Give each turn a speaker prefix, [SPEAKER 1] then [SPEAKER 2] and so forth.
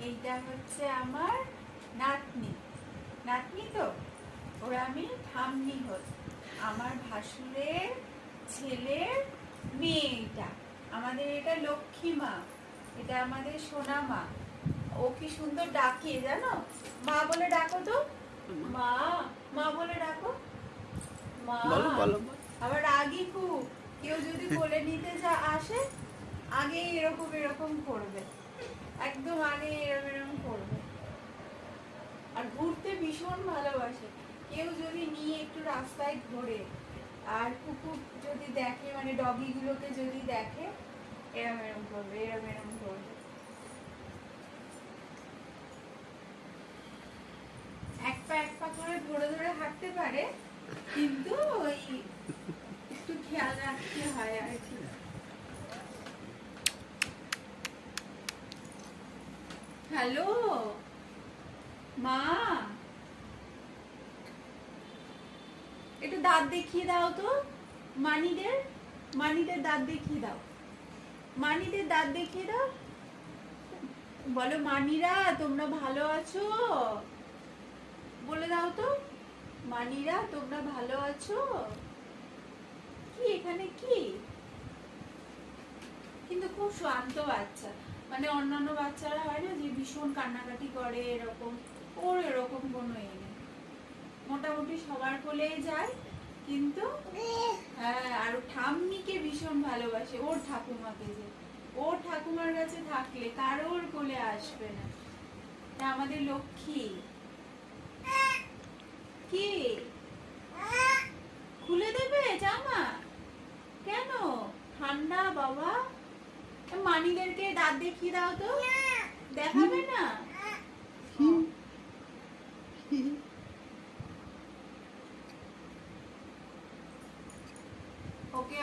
[SPEAKER 1] এইটা হচ্ছে আমার নাতনি। নাতনি তো ওরা আমি ঠাম্মি হই। আমার ভাসুরের ছেলের মেয়ে এটা। আমাদের এটা লক্ষ্মী মা, এটা আমাদের সোনা মা। ও কি সুন্দর ডাকে জানো, মা বলে ডাকো তো, মা মা বলে ডাকো, মা। আবার রাগি খুব, কেউ যদি কোলে নিতে আসে আগে এরকম এরকম করবে, একদম আগে এরকম এরকম করবে। আর ঘুরতে ভীষণ ভালোবাসে। কেউ যদি নিয়ে একটু রাস্তায় ঘোরে আর কুকুর যদি দেখে, মানে ডগি গুলোকে যদি দেখে, এরম এরম করবে, এরম এরম করবে। এক পা করে ধরে ধরে হাঁটতে পারে, কিন্তু ওই একটু খেয়াল রাখতে হয় আর কি। হ্যালো মা, একটু দাঁত দেখিয়ে দাও তো মানিদের, মানিদের দাঁত দেখিয়ে দাও, মানিদের দাঁত দেখিয়ে দাও। বলো মানিরা তোমরা ভালো আছো, বলে দাও তো, মানিরা তোমরা ভালো আছো। কি এখানে কি, কিন্তু খুব শান্ত বাচ্চা, মানে অন্যান্য বাচ্চারা হয় না যে ভীষণ কান্নাকাটি করে এরকম, ওর এরকম কোনো নেই। মোটামুটি সবার কোলেই যায়, কিন্তু হ্যাঁ, আর ঠাম্মিকে ভীষণ ভালোবাসে, ওর ঠাকুমাকে, যে ওর ঠাকুমার কাছে থাকলে কারোর কোলে আসবে না। তা আমাদের লক্ষ্মী। কি খুলে দেবে জামা? কেন, ঠান্ডা বাবা। মানিদেরকে দাঁত দেখিয়ে দাও তো, দেখাবে না? ওকে।